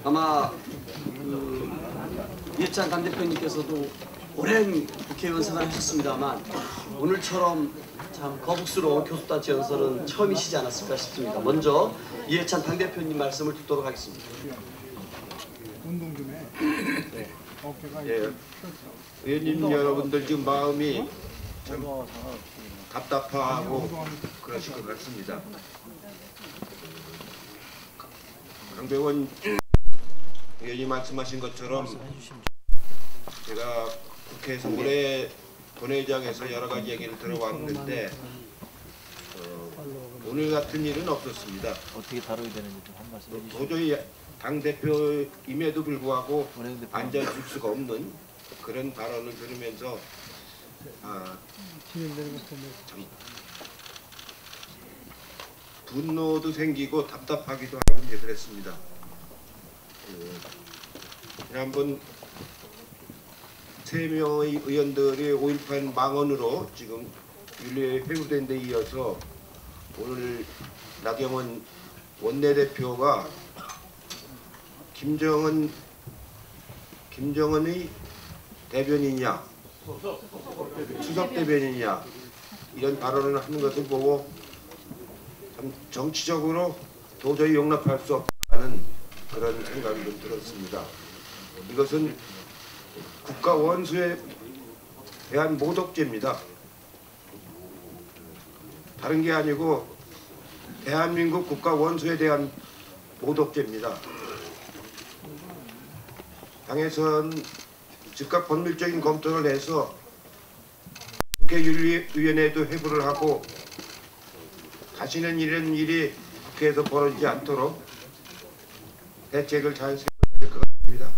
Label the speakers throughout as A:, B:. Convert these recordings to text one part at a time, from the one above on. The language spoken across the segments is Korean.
A: 아마 이해찬 당대표님께서도 오랜 국회의원 생활을 하셨습니다만 오늘처럼 참 거북스러운 교섭단체 연설은 처음이시지 않았을까 싶습니다. 먼저 이해찬 당대표님 말씀을 듣도록 하겠습니다.
B: 예, 의원님 여러분들 지금 마음이 참 답답하고 그러실 것 같습니다. 강병원 의원이 말씀하신 것처럼 제가 국회에서 올해 본회의장에서 여러 가지 얘기를 들어왔는데 오늘 같은 일은 없었습니다.
C: 어떻게 다뤄야 되는지 좀 한 말씀 해주시죠.
B: 도저히 당대표임에도 불구하고 앉아줄 수가 없는 그런 발언을 들으면서 참 분노도 생기고 답답하기도 하고 이제 그랬습니다. 지난번 3명의 의원들이 5.18 망언으로 지금 윤리에 회부된 데 이어서 오늘 나경원 원내대표가 김정은의 대변인이냐 수석 대변인이냐 이런 발언을 하는 것을 보고 참 정치적으로 도저히 용납할 수 없다는 그런 생각이 좀 들었습니다. 이것은 국가 원수에 대한 모독죄입니다. 다른 게 아니고 대한민국 국가 원수에 대한 모독죄입니다. 당에서는 즉각 법률적인 검토를 해서 국회윤리위원회에도 회부를 하고 다시는 이런 일이 국회에서 벌어지지 않도록 대책을 잘 세워야 될 것 같습니다.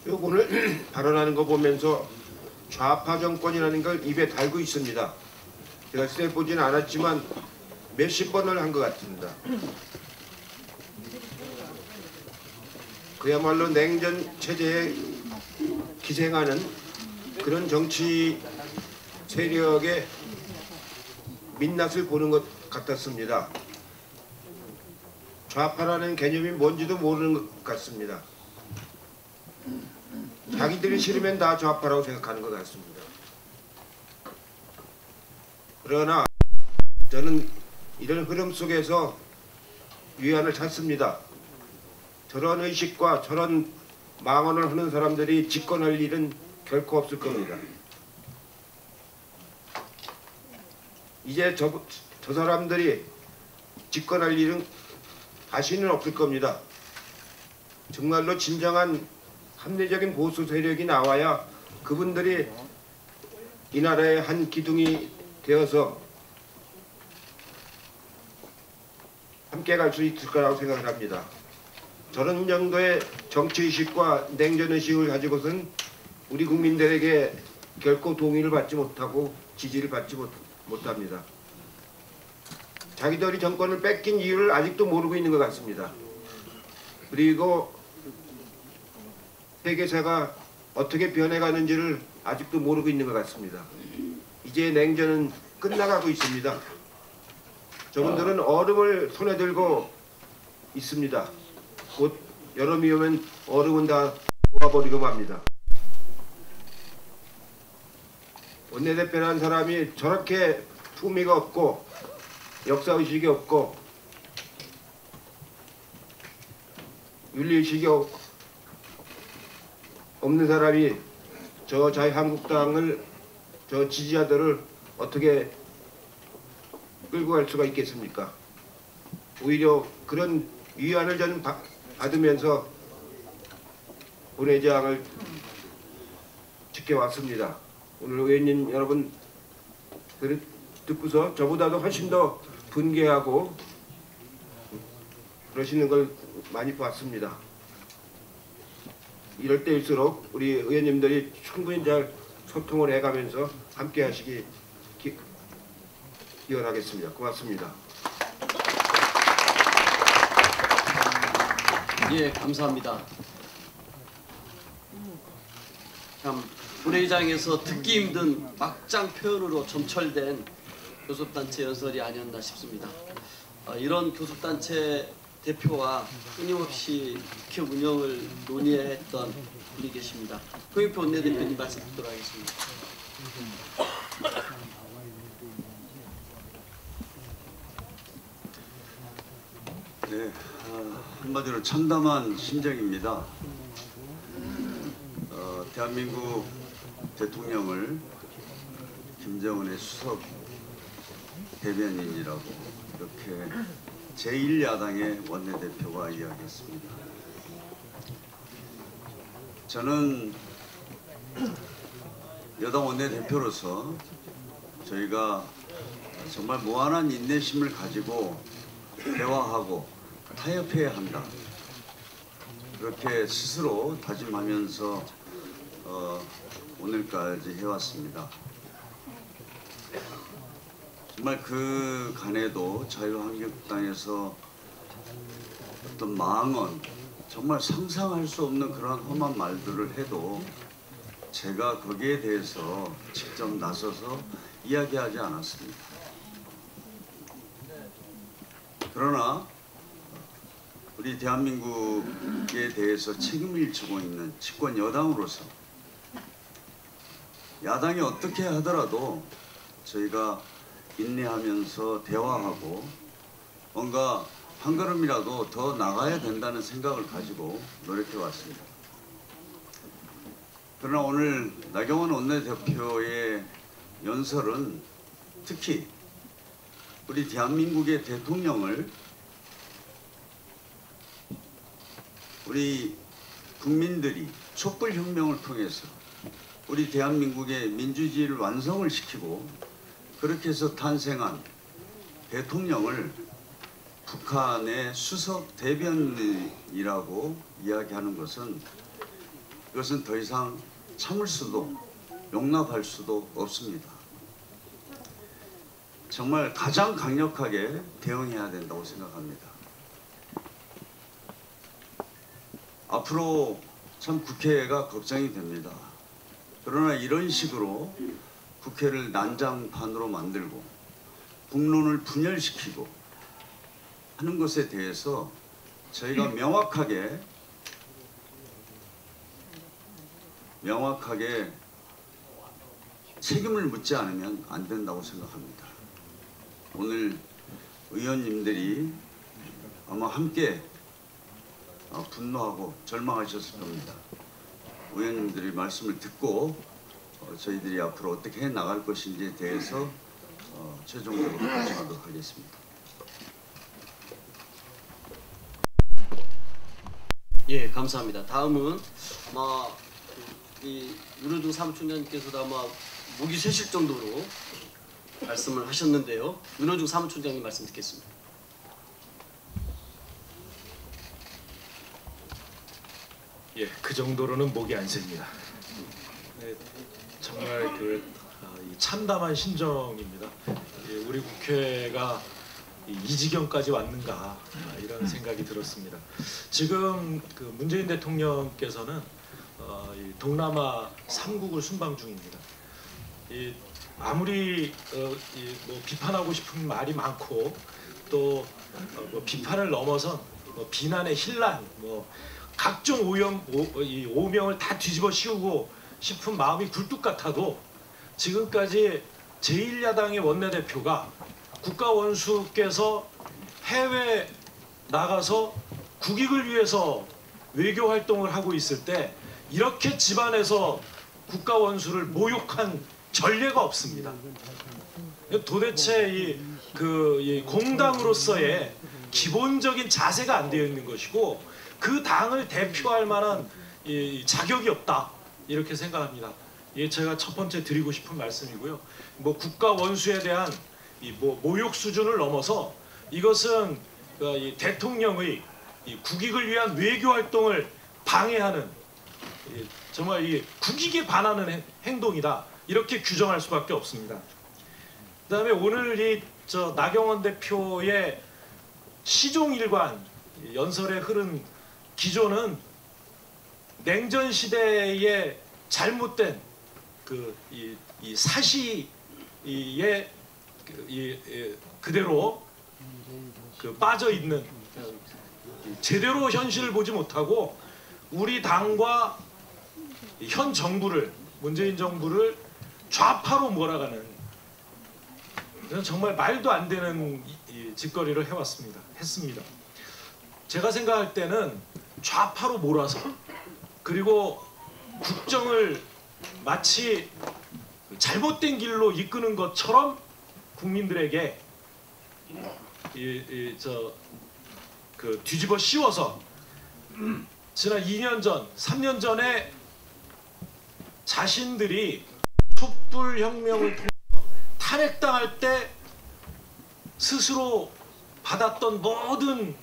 B: 오늘 발언하는 거 보면서 좌파 정권이라는 걸 입에 달고 있습니다. 제가 써보지는 않았지만 몇십 번을 한 것 같습니다. 그야말로 냉전 체제에 기생하는 그런 정치 세력의 민낯을 보는 것 같았습니다. 좌파라는 개념이 뭔지도 모르는 것 같습니다. 자기들이 싫으면 다 좌파라고 생각하는 것 같습니다. 그러나 저는 이런 흐름 속에서 위안을 찾습니다. 저런 의식과 저런 망언을 하는 사람들이 집권할 일은 결코 없을 겁니다. 이제 저 사람들이 집권할 일은 다시는 없을 겁니다. 정말로 진정한 합리적인 보수 세력이 나와야 그분들이 이 나라의 한 기둥이 되어서 함께 갈 수 있을 거라고 생각을 합니다. 저런 정도의 정치의식과 냉전의식을 가지고선 우리 국민들에게 결코 동의를 받지 못하고 지지를 받지 못합니다. 자기들이 정권을 뺏긴 이유를 아직도 모르고 있는 것 같습니다. 그리고 세계사가 어떻게 변해가는지를 아직도 모르고 있는 것 같습니다. 이제 냉전은 끝나가고 있습니다. 저분들은 얼음을 손에 들고 있습니다. 곧 여름이 오면 얼음은 다 녹아버리고 맙니다. 원내대표라는 사람이 저렇게 품위가 없고 역사의식이 없고 윤리의식이 없는 사람이 저 자유한국당을 저 지지자들을 어떻게 끌고 갈 수가 있겠습니까? 오히려 그런 위안을 저는 받으면서 본회의장을 지켜왔습니다. 오늘 의원님 여러분 듣고서 저보다도 훨씬 더 분개하고 그러시는 걸 많이 봤습니다. 이럴 때일수록 우리 의원님들이 충분히 잘 소통을 해가면서 함께 하시기 기원하겠습니다. 고맙습니다.
A: 예, 감사합니다. 참 본회의장에서 듣기 힘든 막장 표현으로 점철된 교섭단체 연설이 아니었나 싶습니다. 이런 교섭단체 대표와 끊임없이 국회 운영을 논의했던 분이 계십니다. 홍영표 원내대표님 말씀 듣도록 하겠습니다.
D: 네, 한마디로 참담한 심정입니다. 대한민국 대통령을 김정은의 수석 대변인이라고 이렇게 제1야당의 원내대표가 이야기했습니다. 저는 여당 원내대표로서 저희가 정말 무한한 인내심을 가지고 대화하고 타협해야 한다. 그렇게 스스로 다짐하면서 오늘까지 해왔습니다. 정말 그 간에도 자유한국당에서 어떤 망언, 정말 상상할 수 없는 그런 험한 말들을 해도 제가 거기에 대해서 직접 나서서 이야기하지 않았습니다. 그러나 우리 대한민국에 대해서 책임을 지고 있는 집권 여당으로서 야당이 어떻게 하더라도 저희가 인내하면서 대화하고 뭔가 한 걸음이라도 더 나가야 된다는 생각을 가지고 노력해 왔습니다. 그러나 오늘 나경원 원내대표의 연설은 특히 우리 대한민국의 대통령을 우리 국민들이 촛불혁명을 통해서 우리 대한민국의 민주주의를 완성을 시키고 그렇게 해서 탄생한 대통령을 북한의 수석 대변인이라고 이야기하는 것은 이것은 더 이상 참을 수도 용납할 수도 없습니다. 정말 가장 강력하게 대응해야 된다고 생각합니다. 앞으로 참 국회가 걱정이 됩니다. 그러나 이런 식으로 국회를 난장판으로 만들고 국론을 분열시키고 하는 것에 대해서 저희가 명확하게 책임을 묻지 않으면 안 된다고 생각합니다. 오늘 의원님들이 아마 함께 분노하고 절망하셨을 겁니다. 의원님들의 말씀을 듣고 저희들이 앞으로 어떻게 해나갈 것인지에 대해서 최종적으로 결정하도록 하겠습니다.
A: 예, 감사합니다. 다음은 아마 이 윤호중 사무총장님께서도 아마 목이 쇠실 정도로 말씀을 하셨는데요. 윤호중 사무총장님 말씀 듣겠습니다.
E: 예, 그 정도로는 목이 안 셉니다. 네, 정말 이 참담한 심정입니다. 예, 우리 국회가 이 지경까지 왔는가 이런 생각이 들었습니다. 지금 그 문재인 대통령께서는 이 동남아 3국을 순방 중입니다. 아무리 뭐 비판하고 싶은 말이 많고 또 뭐 비판을 넘어선 뭐 비난의 힐난 뭐 각종 오명을 다 뒤집어 씌우고 싶은 마음이 굴뚝 같아도 지금까지 제1야당의 원내대표가 국가원수께서 해외 나가서 국익을 위해서 외교 활동을 하고 있을 때 이렇게 집안에서 국가원수를 모욕한 전례가 없습니다. 도대체 이 공당으로서의 기본적인 자세가 안 되어 있는 것이고 그 당을 대표할 만한 이 자격이 없다 이렇게 생각합니다. 이게 제가 첫 번째 드리고 싶은 말씀이고요. 뭐 국가 원수에 대한 이 뭐 모욕 수준을 넘어서 이것은 이 대통령의 이 국익을 위한 외교 활동을 방해하는 정말 이 국익에 반하는 행동이다 이렇게 규정할 수밖에 없습니다. 그다음에 오늘 나경원 대표의 시종일관 연설에 흐른 기조는 냉전 시대의 잘못된 이 사시에 그대로 빠져 있는 제대로 현실을 보지 못하고 우리 당과 현 정부를, 문재인 정부를 좌파로 몰아가는, 정말 말도 안 되는 이 짓거리를 했습니다. 제가 생각할 때는 좌파로 몰아서, 그리고 국정을 마치 잘못된 길로 이끄는 것처럼 국민들에게 뒤집어 씌워서 지난 2년 전, 3년 전에 자신들이 촛불혁명을 통해 탄핵당할 때 스스로 받았던 모든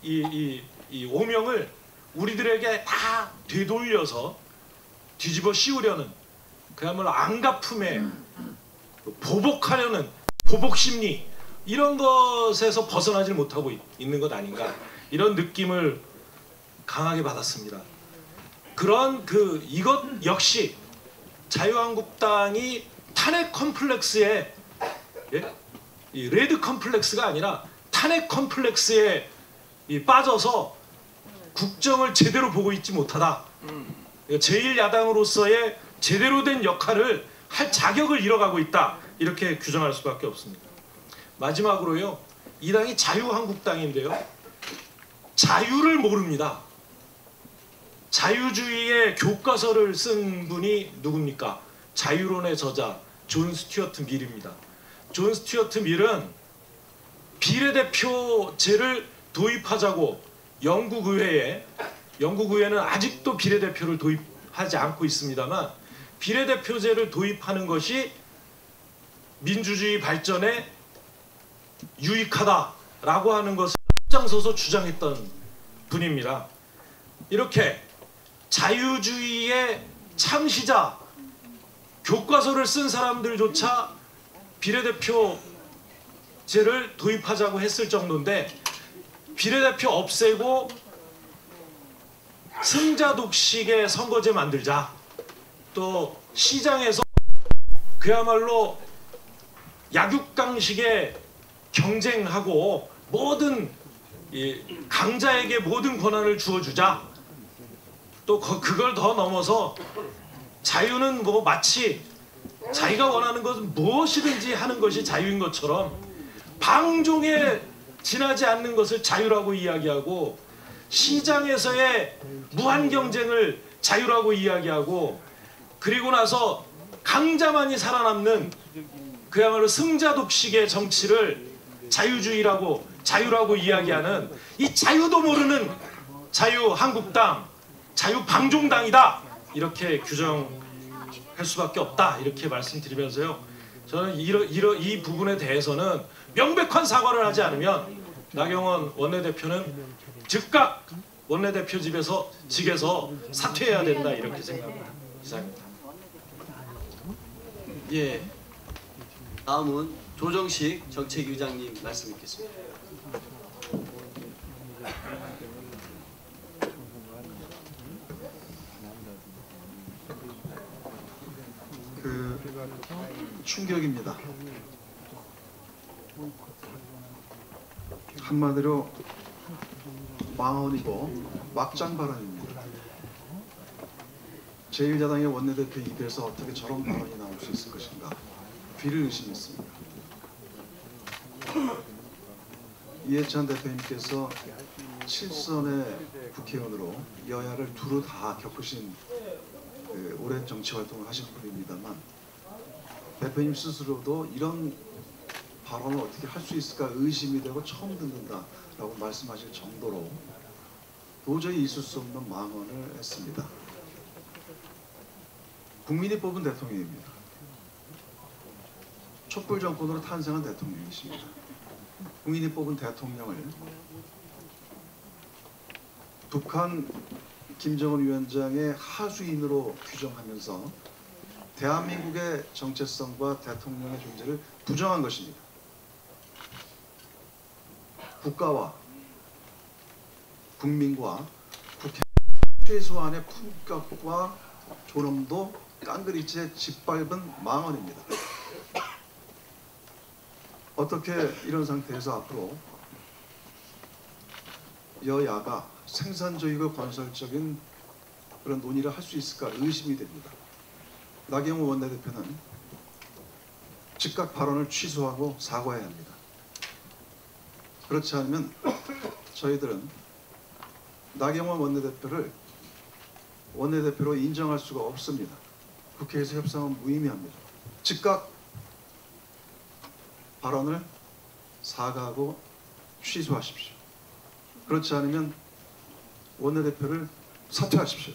E: 이 오명을 우리들에게 다 되돌려서 뒤집어 씌우려는, 그야말로 안갚음에 보복하려는 보복심리, 이런 것에서 벗어나지 못하고 있는 것 아닌가, 이런 느낌을 강하게 받았습니다. 그런 이것 역시 자유한국당이 탄핵 컴플렉스에, 이 레드 컴플렉스가 아니라 탄핵 컴플렉스에 빠져서 국정을 제대로 보고 있지 못하다, 제1야당으로서의 제대로 된 역할을 할 자격을 잃어가고 있다, 이렇게 규정할 수밖에 없습니다. 마지막으로요, 이 당이 자유한국당인데요, 자유를 모릅니다. 자유주의의 교과서를 쓴 분이 누굽니까? 자유론의 저자 존 스튜어트 밀입니다. 존 스튜어트 밀은 비례대표제를 도입하자고 영국의회는 아직도 비례대표를 도입하지 않고 있습니다만, 비례대표제를 도입하는 것이 민주주의 발전에 유익하다라고 하는 것을 앞장서서 주장했던 분입니다. 이렇게 자유주의의 창시자, 교과서를 쓴 사람들조차 비례대표제를 도입하자고 했을 정도인데, 비례대표 없애고 승자 독식의 선거제 만들자, 또 시장에서 그야말로 약육강식의 경쟁하고 모든 강자에게 모든 권한을 주어주자, 또 그걸 더 넘어서 자유는 뭐 마치 자기가 원하는 것은 무엇이든지 하는 것이 자유인 것처럼 방종에 지나지 않는 것을 자유라고 이야기하고, 시장에서의 무한 경쟁을 자유라고 이야기하고, 그리고 나서 강자만이 살아남는 그야말로 승자 독식의 정치를 자유라고 이야기하는, 이 자유도 모르는 자유한국당, 자유방종당이다, 이렇게 규정할 수밖에 없다, 이렇게 말씀드리면서요, 저는 이 부분에 대해서는 명백한 사과를 하지 않으면 나경원 원내대표는 즉각 원내대표직에서 사퇴해야 된다, 이렇게 생각합니다. 이상입니다.
A: 예, 다음은 조정식 정책위원장님 말씀 듣겠습니다.
F: 충격입니다. 한마디로 망언이고 막장 발언입니다. 제1야당의 원내대표 입에서 어떻게 저런 발언이 나올 수 있을 것인가, 귀를 의심했습니다. 이해찬 대표님께서 7선의 국회의원으로 여야를 두루 다 겪으신 오랜 정치 활동을 하신 분입니다만, 대표님 스스로도 이런 발언을 어떻게 할 수 있을까 의심이 되고 처음 듣는다라고 말씀하실 정도로 도저히 있을 수 없는 망언을 했습니다. 국민이 뽑은 대통령입니다. 촛불 정권으로 탄생한 대통령이십니다. 국민이 뽑은 대통령을 북한 김정은 위원장의 하수인으로 규정하면서 대한민국의 정체성과 대통령의 존재를 부정한 것입니다. 국가와 국민과 국회 최소한의 품격과 존엄도 깡그리째 짓밟은 망언입니다. 어떻게 이런 상태에서 앞으로 여야가 생산적이고 건설적인 그런 논의를 할 수 있을까 의심이 됩니다. 나경원 원내대표는 즉각 발언을 취소하고 사과해야 합니다. 그렇지 않으면 저희들은 나경원 원내대표를 원내대표로 인정할 수가 없습니다. 국회에서 협상은 무의미합니다. 즉각 발언을 사과하고 취소하십시오. 그렇지 않으면 원내대표를 사퇴하십시오.